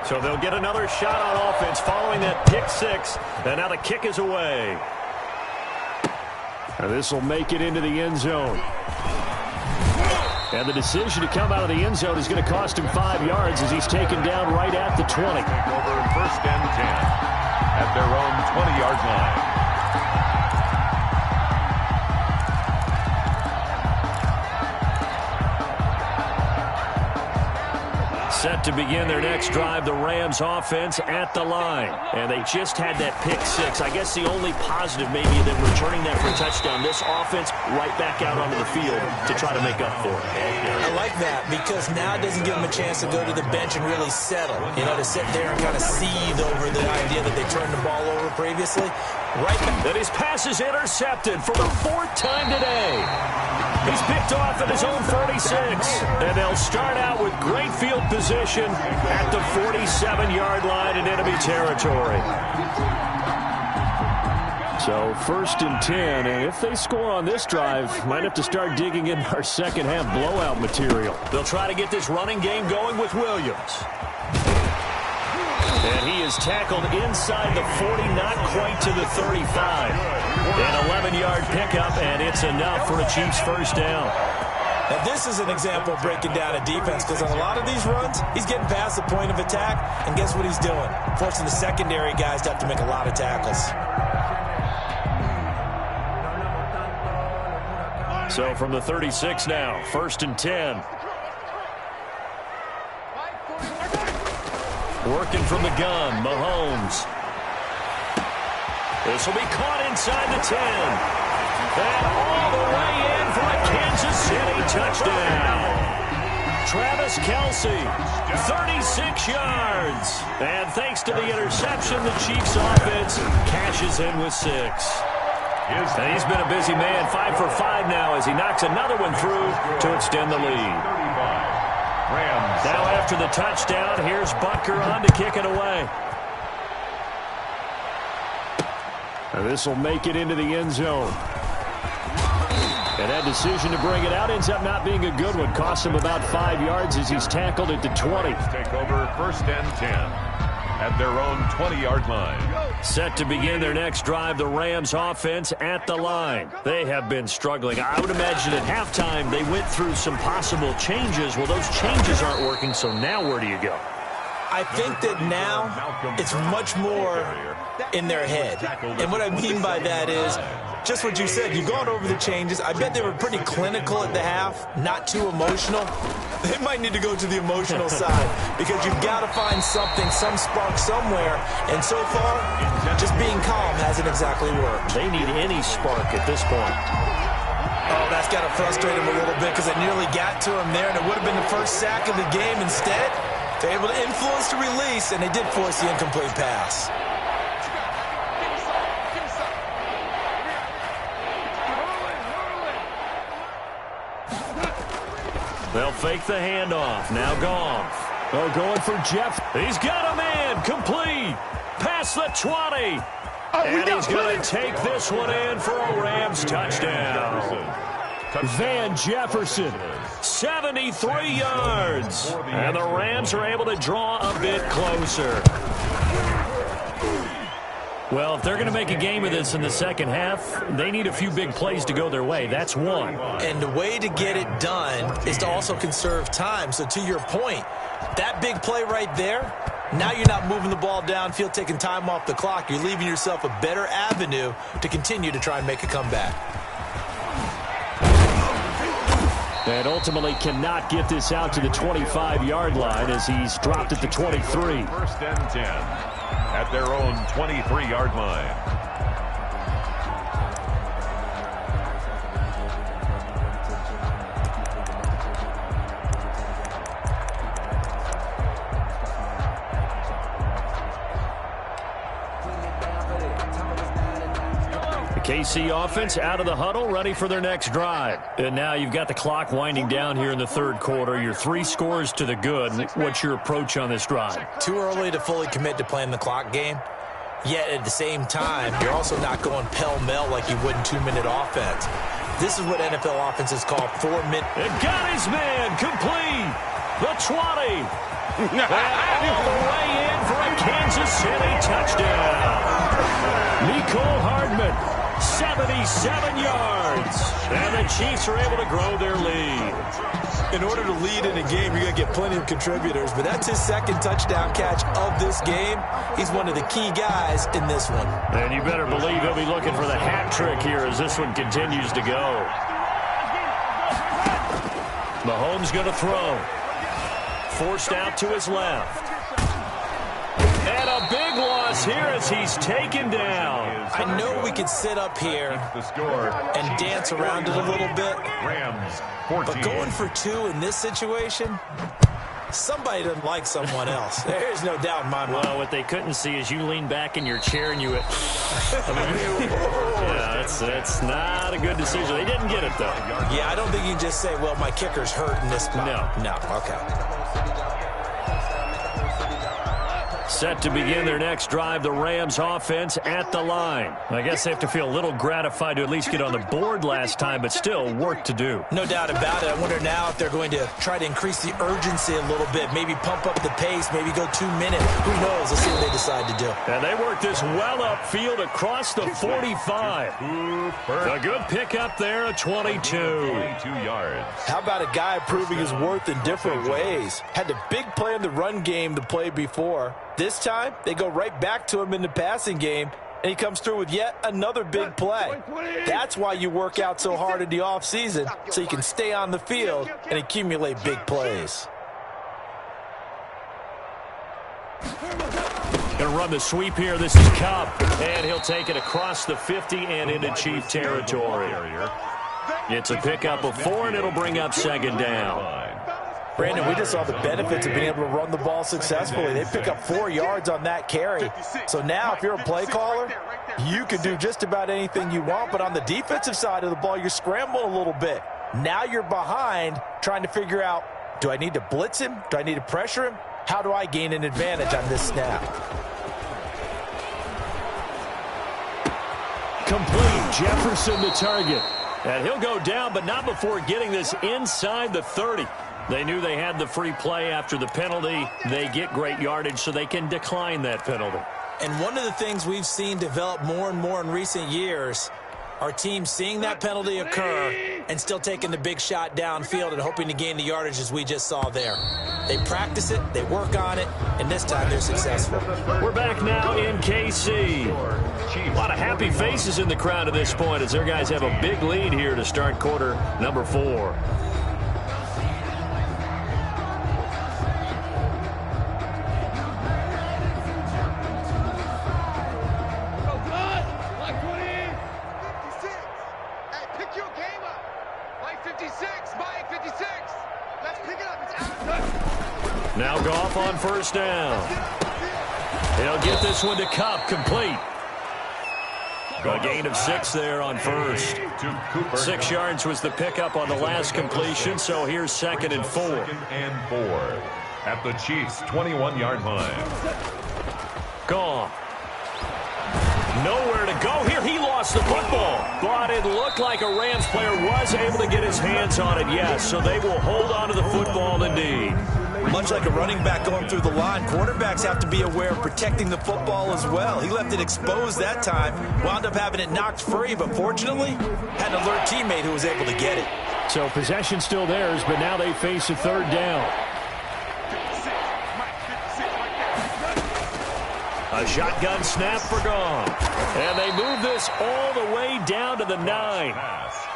So they'll get another shot on offense following that pick six. And now the kick is away. And this will make it into the end zone. And the decision to come out of the end zone is going to cost him 5 yards as he's taken down right at the 20. Take over first and 10 at their own 20-yard line. Set to begin their next drive, the Rams offense at the line. And they just had that pick six. I guess the only positive maybe them returning that for a touchdown. This offense right back out onto the field to try to make up for it. I like that because now it doesn't give them a chance to go to the bench and really settle. You know, to sit there and kind of seethe over the idea that they turned the ball over previously. Right back. And his pass is intercepted for the 4th time today. He's picked off at his own 46. And they'll start out with great field position at the 47-yard line in enemy territory. So 1st and 10, and if they score on this drive, might have to start digging in our second half blowout material. They'll try to get this running game going with Williams. And he is tackled inside the 40, not quite to the 35. An 11-yard pickup, and it's enough for a Chiefs first down. Now, this is an example of breaking down a defense because on a lot of these runs, he's getting past the point of attack, and guess what he's doing? Forcing the secondary guys to have to make a lot of tackles. So from the 36 now, 1st and 10. Working from the gun, Mahomes. This will be caught inside the 10. And all the way in for a Kansas City touchdown. Travis Kelce, 36 yards. And thanks to the interception, the Chiefs offense cashes in with 6. And he's been a busy man, 5 for 5 now as he knocks another one through to extend the lead. Now after the touchdown, here's Butker on to kick it away. And this will make it into the end zone. And that decision to bring it out ends up not being a good one. Costs him about 5 yards as he's tackled at the 20. Take over 1st and 10 at their own 20-yard line. Set to begin their next drive, the Rams offense at the line. They have been struggling. I would imagine at halftime they went through some possible changes. Well, those changes aren't working, so now where do you go? I think that now it's much more in their head. And what I mean by that is just what you said. You've gone over the changes. I bet they were pretty clinical at the half, not too emotional. They might need to go to the emotional side because you've got to find something, some spark somewhere. And so far, just being calm hasn't exactly worked. They need any spark at this point. Oh, that's got to frustrate him a little bit because it nearly got to him there, and it would have been the first sack of the game. Instead, they're able to influence the release, and they did force the incomplete pass. They'll fake the handoff. Now Goff. Oh, going for Jeff. He's got a man. Complete. Past the 20. And he's going to take this one in for a Rams touchdown. Van Jefferson. 73 yards. And the Rams are able to draw a bit closer. Well, if they're going to make a game of this in the second half, they need a few big plays to go their way. That's one. And the way to get it done is to also conserve time. So to your point, that big play right there, now you're not moving the ball downfield, taking time off the clock. You're leaving yourself a better avenue to continue to try and make a comeback. And ultimately cannot get this out to the 25-yard line as he's dropped at the 23. 1st and 10 at their own 23-yard line. KC offense out of the huddle, ready for their next drive. And now you've got the clock winding down here in the third quarter. Your 3 scores to the good. What's your approach on this drive? Too early to fully commit to playing the clock game. Yet at the same time, you're also not going pell-mell like you would in 2-minute offense. This is what NFL offenses call 4-minute. It got his man complete. The 20. And all the way hit, a touchdown. Nicole Hardman, 77 yards. And the Chiefs are able to grow their lead. In order to lead in a game, you're going to get plenty of contributors, but that's his second touchdown catch of this game. He's one of the key guys in this one. And you better believe he'll be looking for the hat trick here as this one continues to go. Mahomes going to throw. Forced out to his left. And a big loss here as he's taken down. I know we could sit up here and dance around it a little bit, but going for two in this situation, somebody doesn't like someone else. There's no doubt in my mind. Well, what they couldn't see is you lean back in your chair and you yeah, that's not a good decision. They didn't get it, though. Yeah, I don't think you can just say, well, my kicker's hurt in this spot. No, okay. Set to begin their next drive, the Rams offense at the line. I guess they have to feel a little gratified to at least get on the board last time, but still work to do. No doubt about it. I wonder now if they're going to try to increase the urgency a little bit, maybe pump up the pace, maybe go 2 minutes. Who knows? Let's see what they decide to do. And they work this well upfield across the 45. A good pickup there at 22. 22 yards. How about a guy proving his worth in different ways? Had a big play in the run game the play before. This time, they go right back to him in the passing game, and he comes through with yet another big play. That's why you work out so hard in the offseason, so you can stay on the field and accumulate big plays. Going to run the sweep here. This is Cup, and he'll take it across the 50 and into Chief territory. It's a pickup of 4, and it'll bring up second down. Brandon, we just saw the benefits of being able to run the ball successfully. They pick up 4 yards on that carry. So now if you're a play caller, you can do just about anything you want. But on the defensive side of the ball, you're scrambling a little bit. Now you're behind trying to figure out, do I need to blitz him? Do I need to pressure him? How do I gain an advantage on this snap? Complete. Jefferson the target. And he'll go down, but not before getting this inside the 30. They knew they had the free play after the penalty. They get great yardage, so they can decline that penalty. And one of the things we've seen develop more and more in recent years, our team seeing that penalty occur and still taking the big shot downfield and hoping to gain the yardage as we just saw there. They practice it, they work on it, and this time they're successful. We're back now in KC. A lot of happy faces in the crowd at this point as their guys have a big lead here to start quarter number 4. Now Goff on first down. He'll get this one to Cup, complete. A gain of 6 there on first. 6 yards was the pickup on the last completion, so here's 2nd and 4. 2nd and 4 at the Chiefs' 21-yard line. Goff. Nowhere to go here. He lost the football. But it looked like a Rams player was able to get his hands on it, yes. So they will hold on to the football indeed. Much like a running back going through the line, quarterbacks have to be aware of protecting the football as well. He left it exposed that time, wound up having it knocked free, but fortunately, had an alert teammate who was able to get it. So possession still theirs, but now they face a 3rd down. A shotgun snap for Goff. And they move this all the way down to the 9.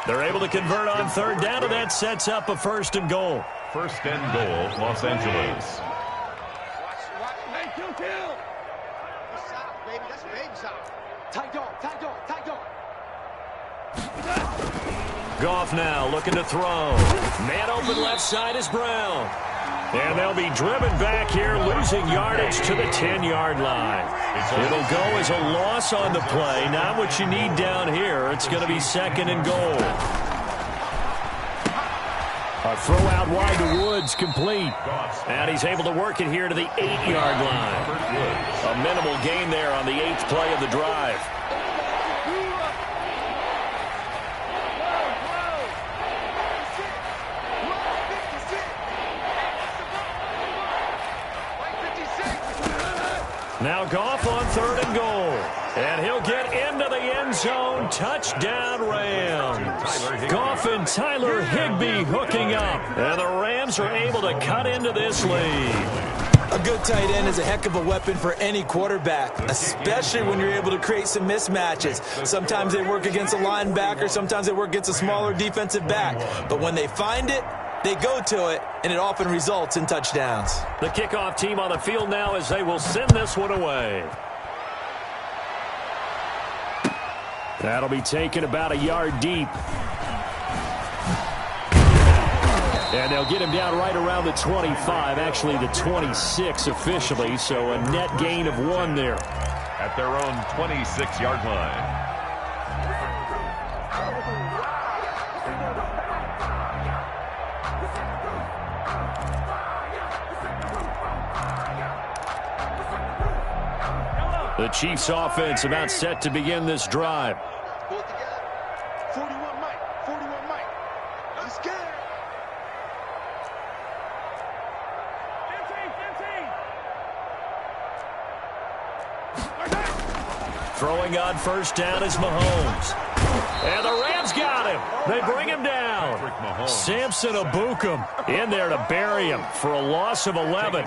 They're able to convert on 3rd down, and that sets up a 1st and goal. 1st and goal, Los Angeles. Goff now looking to throw. Man open left side is Brown. And they'll be driven back here, losing yardage to the 10-yard line. It'll go as a loss on the play. Not what you need down here. It's going to be 2nd and goal. A throw out wide to Woods, complete. And he's able to work it here to the 8-yard line. A minimal gain there on the 8th play of the drive. Now Goff on 3rd and goal. And he'll get into the end zone. Touchdown, Rams. Goff and Tyler Higbee hooking up. And the Rams are able to cut into this lead. A good tight end is a heck of a weapon for any quarterback, especially when you're able to create some mismatches. Sometimes they work against a linebacker. Sometimes they work against a smaller defensive back. But when they find it, they go to it, and it often results in touchdowns. The kickoff team on the field now as they will send this one away. That'll be taken about a yard deep. And they'll get him down right around the 25, actually the 26 officially, so a net gain of 1 there. At their own 26-yard line. The Chiefs offense about set to begin this drive. Pull it together. 41 Mike. 41 Mike. Let's get it. Throwing on 1st down is Mahomes. And the Rams got him. They bring him down. Samson Abukum in there to bury him for a loss of 11.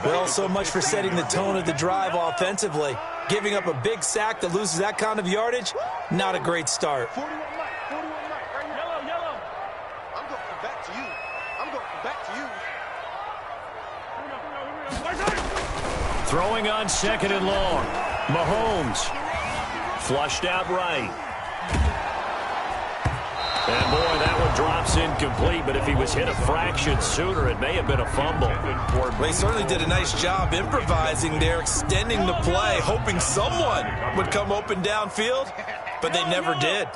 Well, so much for setting the tone of the drive offensively. Giving up a big sack that loses that kind of yardage, not a great start. 41 Mike. 41 Mike. Right here. Yellow. I'm going to come back to you. I'm going to come back to you. Throwing on 2nd and long. Mahomes. Flushed out right. And, boy, that one drops incomplete, but if he was hit a fraction sooner, it may have been a fumble. Well, he certainly did a nice job improvising there, extending the play, hoping someone would come open downfield, but they never did.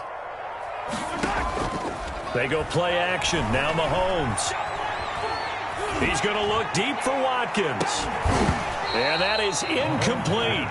They go play action. Now Mahomes. He's going to look deep for Watkins. And that is incomplete.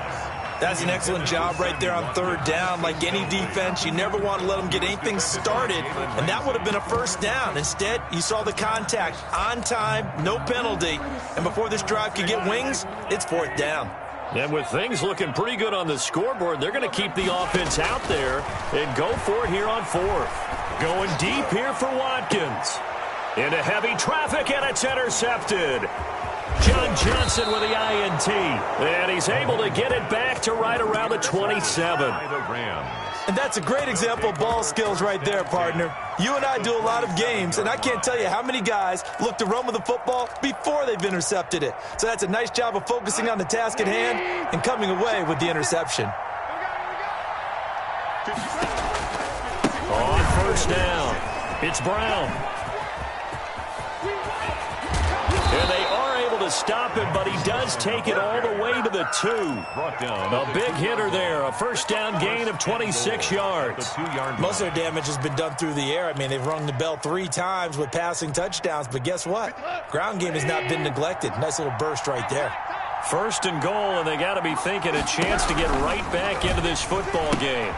That's an excellent job right there on 3rd down. Like any defense, you never want to let them get anything started, and that would have been a 1st down. Instead, you saw the contact on time, no penalty, and before this drive could get wings, it's 4th down. And with things looking pretty good on the scoreboard, they're going to keep the offense out there and go for it here on 4th. Going deep here for Watkins. Into heavy traffic, and it's intercepted. John Johnson with the INT, and he's able to get it back to right around the 27. And that's a great example of ball skills right there, partner. You and I do a lot of games, and I can't tell you how many guys look to run with the football before they've intercepted it. So that's a nice job of focusing on the task at hand and coming away with the interception. On 1st down, it's Brown. And they are able to stop him, but he does take it all the way to the 2. A big hitter there, a 1st down gain of 26 yards. Most of their damage has been done through the air. I mean, they've rung the bell 3 times with passing touchdowns, but guess what? Ground game has not been neglected. Nice little burst right there. 1st and goal, and they got to be thinking a chance to get right back into this football game.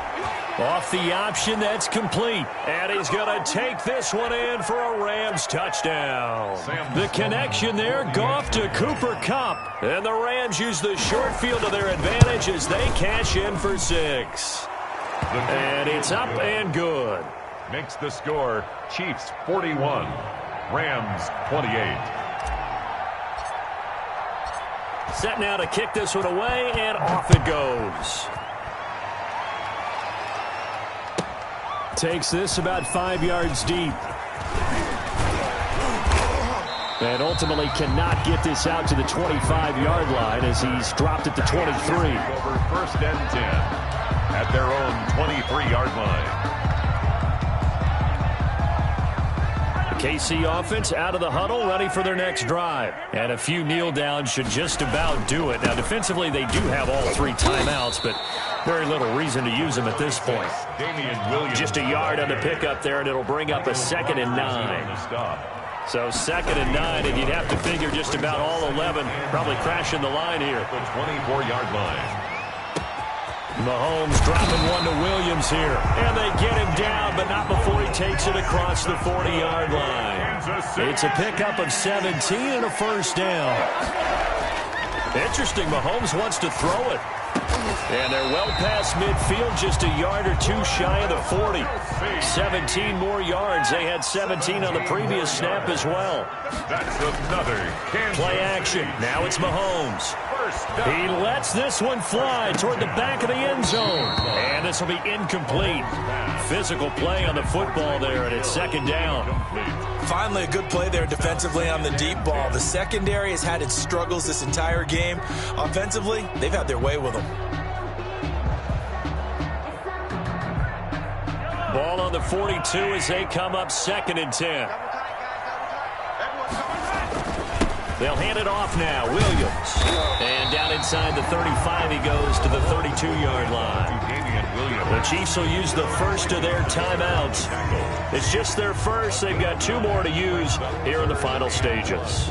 Off the option, that's complete. And he's going to take this one in for a Rams touchdown. The connection there, Goff to Cooper Kupp. And the Rams use the short field to their advantage as they cash in for 6. And it's up and good. Makes the score Chiefs 41, Rams 28. Set now to kick this one away, and off it goes. Takes this about 5 yards deep. And ultimately cannot get this out to the 25-yard line as he's dropped at the 23. Over 1st and 10 at their own 23-yard line. The KC offense out of the huddle, ready for their next drive. And a few kneel downs should just about do it. Now, defensively, they do have all 3 timeouts, but very little reason to use them at this point. Just a yard on the pickup there, and it'll bring up a 2nd and 9. So 2nd and 9, and you'd have to figure just about all 11 probably crashing the line here. The 24-yard line. Mahomes dropping one to Williams here. And they get him down, but not before he takes it across the 40-yard line. It's a pickup of 17 and a 1st down. Interesting, Mahomes wants to throw it. And they're well past midfield, just a yard or two shy of the 40. 17 more yards. They had 17 on the previous snap as well. That's another play action. Now it's Mahomes. He lets this one fly toward the back of the end zone. And this will be incomplete. Physical play on the football there, and it's second down. Finally, a good play there defensively on the deep ball. The secondary has had its struggles this entire game. Offensively, they've had their way with them. Ball on the 42 as they come up 2nd and 10. They'll hand it off now. Williams. And down inside the 35, he goes to the 32-yard line. The Chiefs will use the first of their timeouts. It's just their first. They've got 2 more to use here in the final stages.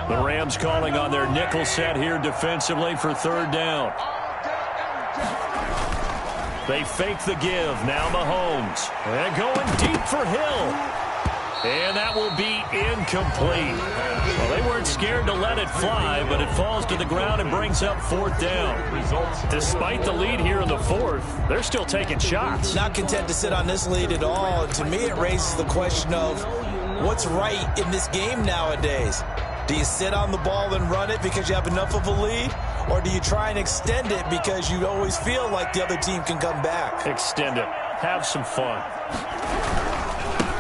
The Rams calling on their nickel set here defensively for 3rd down. They fake the give. Now Mahomes. And going deep for Hill. And that will be incomplete. Well, they weren't scared to let it fly, but it falls to the ground and brings up 4th down. Despite the lead here in the 4th, they're still taking shots. Not content to sit on this lead at all. And to me, it raises the question of what's right in this game nowadays. Do you sit on the ball and run it because you have enough of a lead? Or do you try and extend it because you always feel like the other team can come back? Extend it. Have some fun.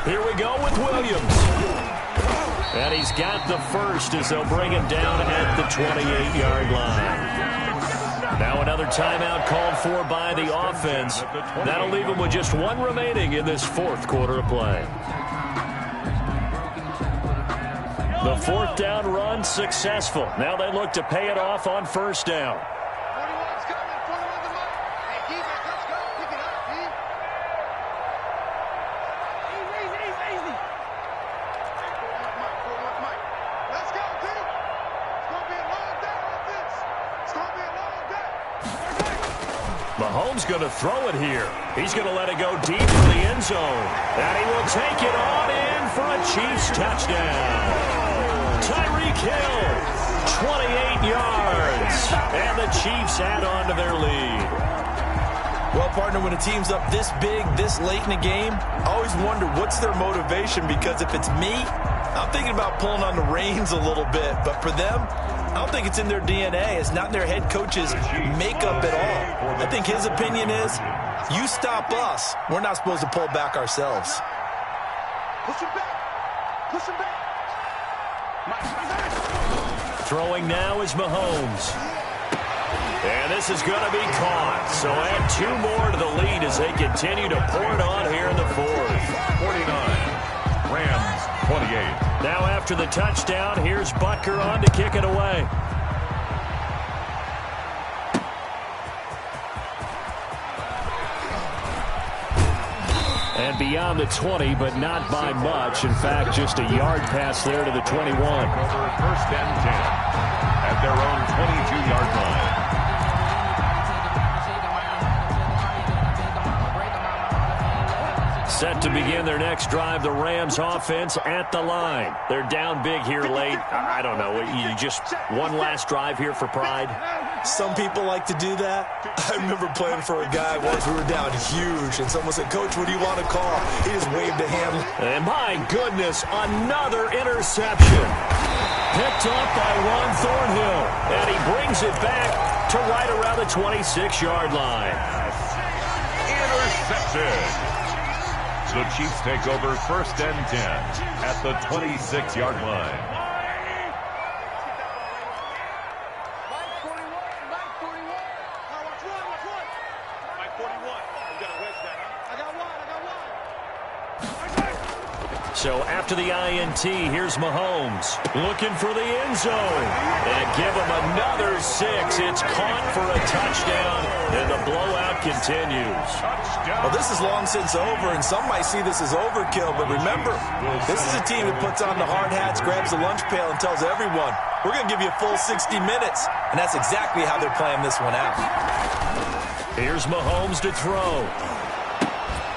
Here we go with Williams. And he's got the first as they'll bring him down at the 28-yard line. Now another timeout called for by the offense. That'll leave them with just 1 remaining in this 4th quarter of play. The 4th down run successful. Now they look to pay it off on 1st down. 41's coming. 41's the mark. Hey, defense, let's go. Pick it up, D. Easy. Hey, 41's Mike. Let's go, D. It's going to be a long day, offense. It's going to be a long day. Mahomes going to throw it here. He's going to let it go deep in the end zone. And he will take it on in for a Chiefs touchdown. Tyreek Hill, 28 yards, and the Chiefs add on to their lead. Well, partner, when a team's up this big, this late in the game, I always wonder what's their motivation, because if it's me, I'm thinking about pulling on the reins a little bit. But for them, I don't think it's in their DNA. It's not in their head coach's makeup at all. I think his opinion is, you stop us, we're not supposed to pull back ourselves. Push him back. Push him back. Throwing now is Mahomes. And this is going to be caught. So add 2 more to the lead as they continue to pour it on here in the 4th. 49. Rams 28. Now after the touchdown, here's Butker on to kick it away. And beyond the 20, but not by much. In fact, just a yard pass there to the 21. Over 1st and 10 at their own 22-yard line. Set to begin their next drive, the Rams offense at the line. They're down big here late. I don't know. You just one last drive here for pride? Some people like to do that. I remember playing for a guy once. We were down huge, and someone said, "Coach, what do you want to call?" He just waved a hand. And my goodness, another interception. Picked up by Ron Thornhill. And he brings it back to right around the 26-yard line. Intercepted. The Chiefs take over 1st and 10 at the 26-yard line. So after the INT, here's Mahomes looking for the end zone. And give him another 6. It's caught for a touchdown, and the blowout continues. Well, this is long since over, and some might see this as overkill. But remember, this is a team that puts on the hard hats, grabs the lunch pail, and tells everyone, we're going to give you a full 60 minutes. And that's exactly how they're playing this one out. Here's Mahomes to throw.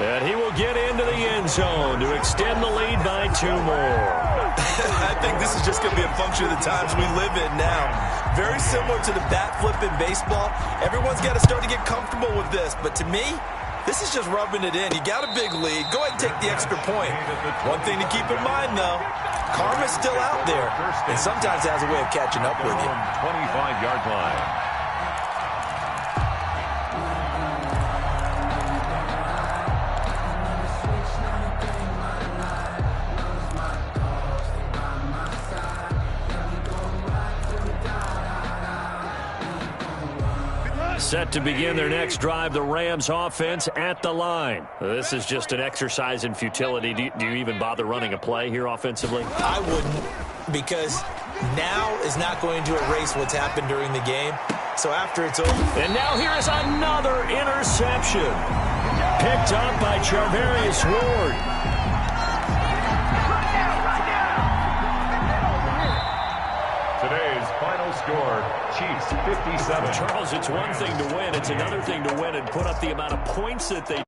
And he will get into the end zone to extend the lead by 2 more. I think this is just going to be a function of the times we live in now. Very similar to the bat flip in baseball. Everyone's got to start to get comfortable with this. But to me, this is just rubbing it in. You got a big lead. Go ahead and take the extra point. One thing to keep in mind, though, karma's still out there, and sometimes it has a way of catching up with you. 25-yard line. Set to begin their next drive, the Rams offense at the line. This is just an exercise in futility. Do you even bother running a play here offensively? I wouldn't, because now is not going to erase what's happened during the game. So after it's over. And now here is another interception. Picked up by Charvarius Ward. Today's final score, Chiefs 57. Charles, it's one thing to win. It's another thing to win and put up the amount of points that they